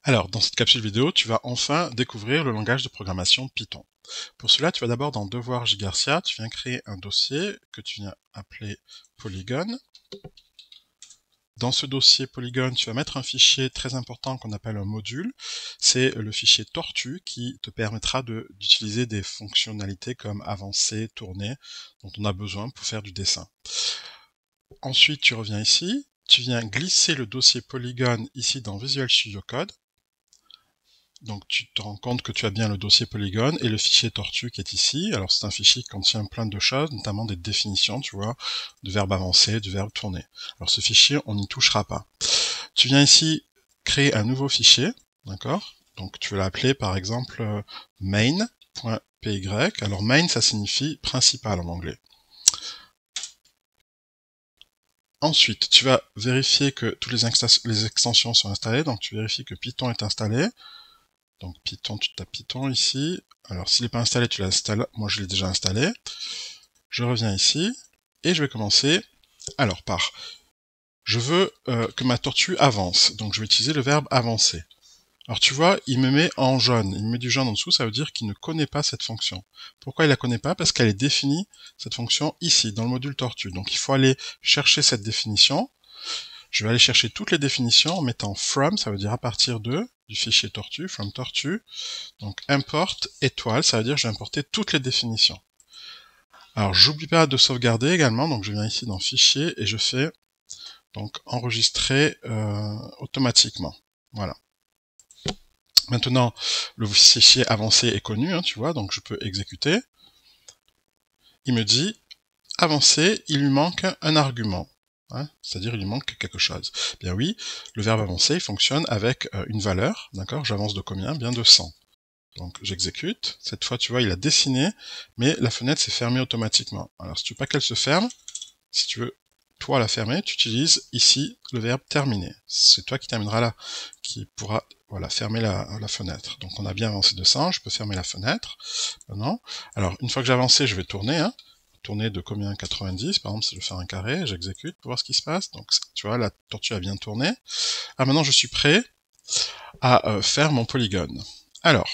Alors, dans cette capsule vidéo, tu vas enfin découvrir le langage de programmation Python. Pour cela, tu vas d'abord dans Devoir Gigarcia, tu viens créer un dossier que tu viens appeler Polygon. Dans ce dossier Polygon, tu vas mettre un fichier très important qu'on appelle un module. C'est le fichier tortue qui te permettra d'utiliser des fonctionnalités comme avancer, tourner, dont on a besoin pour faire du dessin. Ensuite, tu reviens ici, tu viens glisser le dossier Polygon ici dans Visual Studio Code. Donc tu te rends compte que tu as bien le dossier Polygon et le fichier tortue qui est ici. Alors c'est un fichier qui contient plein de choses, notamment des définitions, tu vois, de verbes avancer, de verbes tourner. Alors ce fichier, on n'y touchera pas. Tu viens ici créer un nouveau fichier, d'accord? Donc tu vas l'appeler par exemple main.py. Alors main, ça signifie principal en anglais. Ensuite, tu vas vérifier que toutes les extensions sont installées. Donc tu vérifies que Python est installé. Donc Python, tu tapes Python ici. Alors s'il n'est pas installé, tu l'installes. Moi je l'ai déjà installé. Je reviens ici et je vais commencer. Alors je veux que ma tortue avance. Donc je vais utiliser le verbe avancer. Alors tu vois, il me met en jaune. Il me met du jaune en dessous, ça veut dire qu'il ne connaît pas cette fonction. Pourquoi il la connaît pas? Parce qu'elle est définie, cette fonction, ici, dans le module tortue. Donc il faut aller chercher cette définition. Je vais aller chercher toutes les définitions en mettant from, ça veut dire à partir de, du fichier tortue, from tortue. Donc import étoile, ça veut dire que je vais importer toutes les définitions. Alors j'oublie pas de sauvegarder également, donc je viens ici dans fichier et je fais donc enregistrer automatiquement. Voilà. Maintenant, le fichier avancé est connu, hein, tu vois, donc je peux exécuter. Il me dit avancer, il lui manque un argument. Hein, c'est-à-dire il lui manque quelque chose. Bien oui, le verbe avancer fonctionne avec une valeur, d'accord? J'avance de combien? Bien de 100. Donc j'exécute. Cette fois, tu vois, il a dessiné, mais la fenêtre s'est fermée automatiquement. Alors si tu veux pas qu'elle se ferme, si tu veux toi la fermer, tu utilises ici le verbe terminer. C'est toi qui termineras là, qui pourra voilà, fermer la fenêtre. Donc on a bien avancé de 100, je peux fermer la fenêtre. Maintenant, alors une fois que j'ai avancé, je vais tourner. Hein. Tourner de combien? 90, par exemple, si je fais un carré, j'exécute pour voir ce qui se passe. Donc tu vois, la tortue a bien tourné. Ah, maintenant je suis prêt à faire mon polygone. Alors,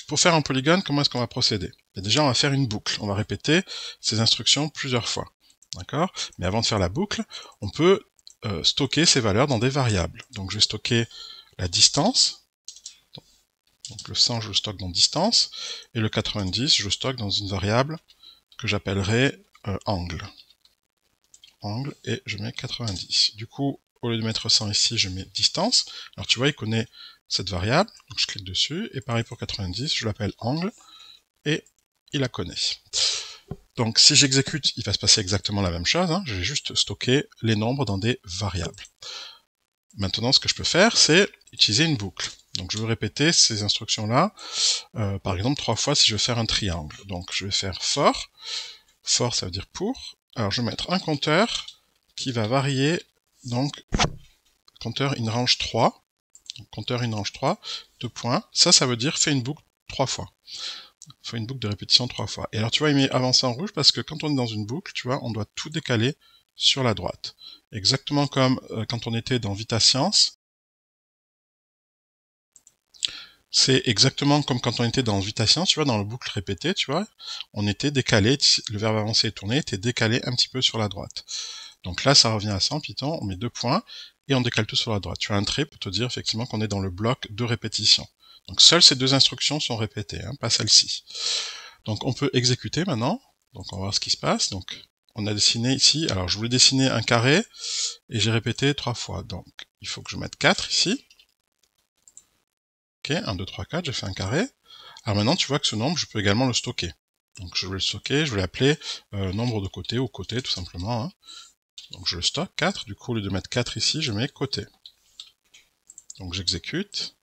pour faire un polygone, comment est-ce qu'on va procéder? Déjà, on va faire une boucle. On va répéter ces instructions plusieurs fois. D'accord? Mais avant de faire la boucle, on peut stocker ces valeurs dans des variables. Donc je vais stocker la distance. Donc le 100, je le stocke dans distance. Et le 90, je le stocke dans une variable que j'appellerai angle. Angle, et je mets 90. Du coup, au lieu de mettre 100 ici, je mets distance. Alors tu vois, il connaît cette variable. Donc je clique dessus. Et pareil pour 90, je l'appelle angle. Et il la connaît. Donc si j'exécute, il va se passer exactement la même chose, hein. Je vais juste stocker les nombres dans des variables. Maintenant, ce que je peux faire, c'est utiliser une boucle. Donc je veux répéter ces instructions-là, par exemple 3 fois si je veux faire un triangle. Donc je vais faire for, for ça veut dire pour, alors je vais mettre un compteur qui va varier, donc compteur in range 3, donc, compteur in range 3, 2 points, ça veut dire fais une boucle 3 fois. Il faut une boucle de répétition 3 fois. Et alors tu vois, il met avancé en rouge parce que quand on est dans une boucle, tu vois, on doit tout décaler sur la droite. Exactement comme quand on était dans Vita Science. C'est exactement comme quand on était dans Vita Science, tu vois, dans la boucle répétée, tu vois, on était décalé, le verbe avancer et tourner était décalé un petit peu sur la droite. Donc là, ça revient à ça en Python, on met 2 points et on décale tout sur la droite. Tu as un trait pour te dire effectivement qu'on est dans le bloc de répétition. Donc seules ces deux instructions sont répétées, hein, pas celle-ci. Donc on peut exécuter maintenant. Donc on va voir ce qui se passe. Donc on a dessiné ici. Alors je voulais dessiner un carré et j'ai répété 3 fois. Donc il faut que je mette 4 ici. Ok, 1, 2, 3, 4, j'ai fait un carré. Alors maintenant tu vois que ce nombre, je peux également le stocker. Donc je vais le stocker, je vais l'appeler nombre de côté ou côté tout simplement. Hein. Donc je le stocke 4. Du coup au lieu de mettre 4 ici, je mets côté. Donc j'exécute.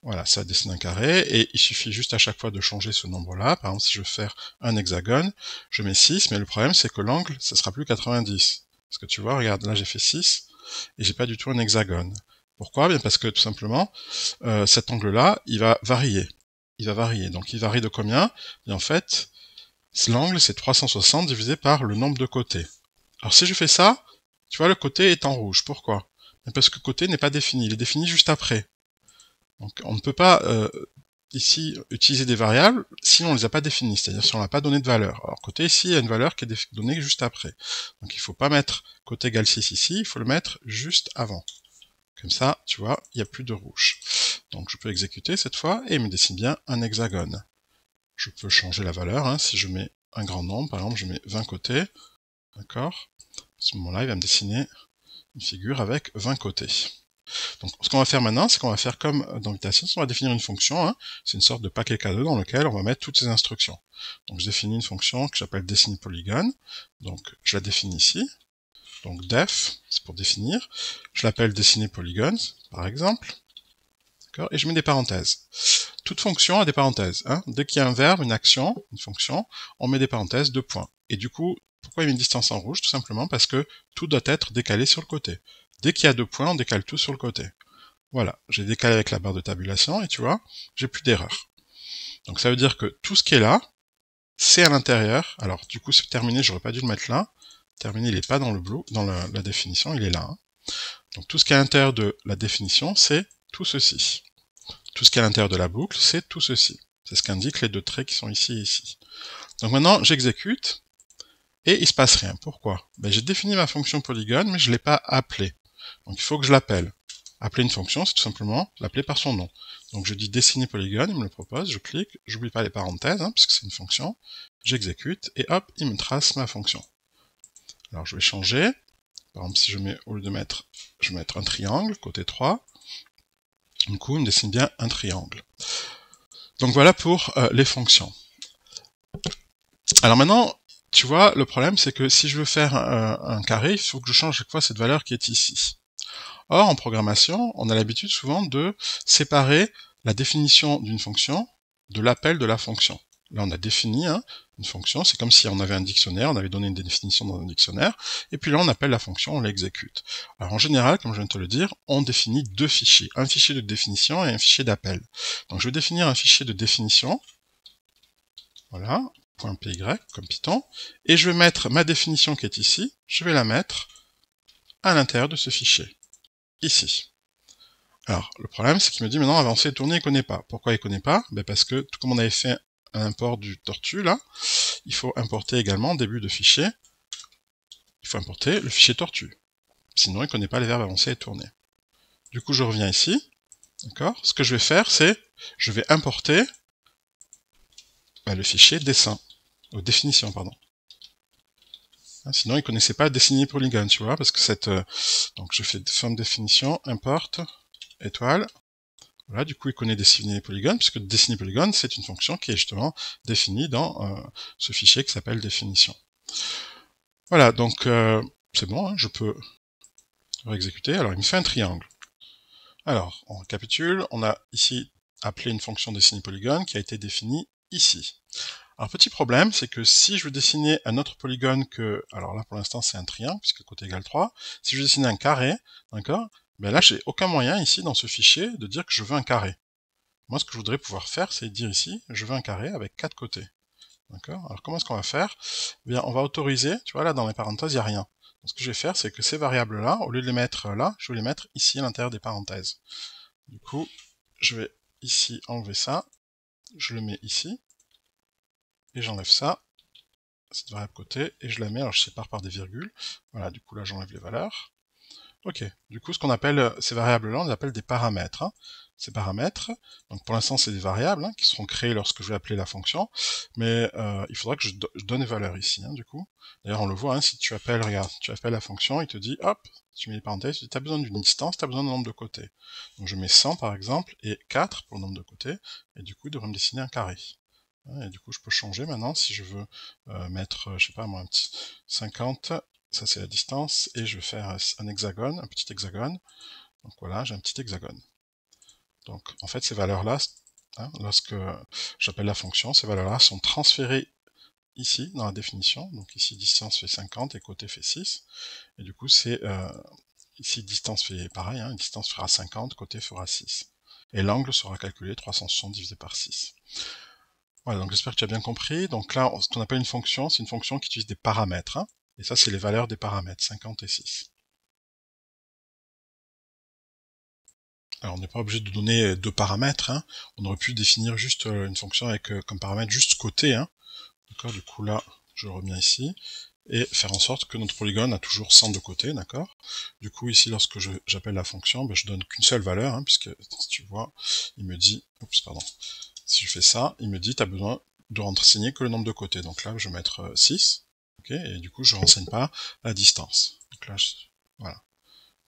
Voilà, ça dessine un carré, et il suffit juste à chaque fois de changer ce nombre-là. Par exemple, si je veux faire un hexagone, je mets 6, mais le problème, c'est que l'angle, ça sera plus 90. Parce que tu vois, regarde, là j'ai fait 6, et j'ai pas du tout un hexagone. Pourquoi? Bien parce que, tout simplement, cet angle-là, il va varier. Il va varier. Donc il varie de combien? Et en fait, l'angle, c'est 360 divisé par le nombre de côtés. Alors si je fais ça, tu vois, le côté est en rouge. Pourquoi? Bien parce que côté n'est pas défini. Il est défini juste après. Donc on ne peut pas ici utiliser des variables si on ne les a pas définies, c'est-à-dire si on n'a pas donné de valeur. Alors côté ici, il y a une valeur qui est donnée juste après. Donc il ne faut pas mettre côté égale 6 ici, il faut le mettre juste avant. Comme ça, tu vois, il n'y a plus de rouge. Donc je peux exécuter cette fois et il me dessine bien un hexagone. Je peux changer la valeur, hein, si je mets un grand nombre, par exemple je mets 20 côtés, d'accord? À ce moment-là, il va me dessiner une figure avec 20 côtés. Donc ce qu'on va faire maintenant, c'est qu'on va faire comme dans Vitassys, on va définir une fonction, hein, c'est une sorte de paquet cadeau dans lequel on va mettre toutes ces instructions. Donc je définis une fonction que j'appelle dessiner polygone, donc je la définis ici, donc def, c'est pour définir, je l'appelle dessiner polygone, par exemple, et je mets des parenthèses. Toute fonction a des parenthèses. Hein. Dès qu'il y a un verbe, une action, une fonction, on met des parenthèses, 2 points. Et du coup, pourquoi il y a une distance en rouge? Tout simplement parce que tout doit être décalé sur le côté. Dès qu'il y a 2 points, on décale tout sur le côté. Voilà, j'ai décalé avec la barre de tabulation et tu vois, j'ai plus d'erreur. Donc ça veut dire que tout ce qui est là, c'est à l'intérieur. Alors du coup, c'est terminé, j'aurais pas dû le mettre là. Terminé, il n'est pas dans le blue, dans la définition, il est là. Hein. Donc tout ce qui est à l'intérieur de la définition, c'est tout ceci. Tout ce qui est à l'intérieur de la boucle, c'est tout ceci. C'est ce qu'indiquent les 2 traits qui sont ici et ici. Donc maintenant, j'exécute, et il se passe rien. Pourquoi? J'ai défini ma fonction polygone, mais je ne l'ai pas appelée. Donc il faut que je l'appelle. Appeler une fonction, c'est tout simplement l'appeler par son nom. Donc je dis dessiner polygone, il me le propose, je clique, j'oublie pas les parenthèses, hein, puisque c'est une fonction, j'exécute, et hop, il me trace ma fonction. Alors je vais changer, par exemple si je mets, au lieu de mettre, je vais mettre un triangle, côté 3, du coup il me dessine bien un triangle. Donc voilà pour les fonctions. Alors maintenant, tu vois, le problème c'est que si je veux faire un carré, il faut que je change chaque fois cette valeur qui est ici. Or, en programmation, on a l'habitude souvent de séparer la définition d'une fonction de l'appel de la fonction. Là, on a défini une fonction, c'est comme si on avait un dictionnaire, on avait donné une définition dans un dictionnaire, et puis là, on appelle la fonction, on l'exécute. Alors, en général, comme je viens de te le dire, on définit 2 fichiers, un fichier de définition et un fichier d'appel. Donc, je vais définir un fichier de définition, voilà, .py comme Python, et je vais mettre ma définition qui est ici, je vais la mettre à l'intérieur de ce fichier, ici. Alors, le problème, c'est qu'il me dit maintenant avancer et tourner, il connaît pas. Pourquoi il connaît pas? Parce que, tout comme on avait fait un import du tortue, là, il faut importer également, en début de fichier, il faut importer le fichier tortue. Sinon, il connaît pas les verbes avancer et tourner. Du coup, je reviens ici, d'accord? Ce que je vais faire, c'est, je vais importer le fichier dessin, définition, pardon. Sinon, il connaissait pas dessiner polygone, tu vois, parce que cette, donc je fais forme définition, import, étoile. Voilà, du coup, il connaît dessiner polygone, puisque dessiner polygone, c'est une fonction qui est justement définie dans ce fichier qui s'appelle définition. Voilà, donc c'est bon, hein, je peux réexécuter. Alors, il me fait un triangle. Alors, on récapitule, on a ici appelé une fonction dessiner polygone qui a été définie ici. Alors, petit problème, c'est que si je veux dessiner un autre polygone que, alors là, pour l'instant, c'est un triangle, puisque côté égale 3, si je veux dessiner un carré, d'accord, là, j'ai aucun moyen ici, dans ce fichier, de dire que je veux un carré. Moi, ce que je voudrais pouvoir faire, c'est dire ici, je veux un carré avec 4 côtés. D'accord? Alors, comment est-ce qu'on va faire? Eh bien, on va autoriser, tu vois, là, dans les parenthèses, il n'y a rien. Donc, ce que je vais faire, c'est que ces variables-là, au lieu de les mettre là, je vais les mettre ici, à l'intérieur des parenthèses. Du coup, je vais ici enlever ça, je le mets ici, et j'enlève ça, cette variable côté, et je la mets, alors je sépare par des virgules. Voilà, du coup, là, j'enlève les valeurs. Ok, du coup, ce qu'on appelle ces variables-là, on les appelle des paramètres. Hein. Ces paramètres, donc pour l'instant, c'est des variables qui seront créées lorsque je vais appeler la fonction, mais il faudra que je donne des valeurs ici, du coup. D'ailleurs, on le voit, si tu appelles, regarde, tu appelles la fonction, il te dit, hop, tu mets les parenthèses, tu dis, tu as besoin d'une distance, tu as besoin d'un nombre de côtés. Donc je mets 100 par exemple, et 4 pour le nombre de côtés, et du coup, il devrait me dessiner un carré. Et du coup, je peux changer maintenant, si je veux mettre, je sais pas moi, un petit 50, ça c'est la distance, et je vais faire un hexagone, un petit hexagone. Donc voilà, j'ai un petit hexagone. Donc en fait ces valeurs-là, lorsque j'appelle la fonction, ces valeurs-là sont transférées ici dans la définition. Donc ici distance fait 50 et côté fait 6. Et du coup c'est ici distance fait pareil, distance fera 50, côté fera 6. Et l'angle sera calculé 360 divisé par 6. Voilà, donc j'espère que tu as bien compris. Donc là, ce qu'on appelle une fonction, c'est une fonction qui utilise des paramètres. Et ça, c'est les valeurs des paramètres, 50 et 6. Alors on n'est pas obligé de donner 2 paramètres, hein. On aurait pu définir juste une fonction avec comme paramètre juste côté, hein. D'accord, du coup là, je reviens ici, et faire en sorte que notre polygone a toujours 100 de côté, d'accord. Du coup ici, lorsque j'appelle la fonction, ben, je donne qu'une seule valeur, hein, puisque si tu vois, il me dit, oups, pardon, si je fais ça, il me dit, tu as besoin de renseigner que le nombre de côtés. Donc là, je vais mettre 6, ok, et du coup, je renseigne pas la distance. Donc là, voilà.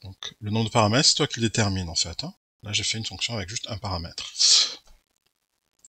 Donc le nombre de paramètres, c'est toi qui le détermines en fait, hein. Là, j'ai fait une fonction avec juste un paramètre.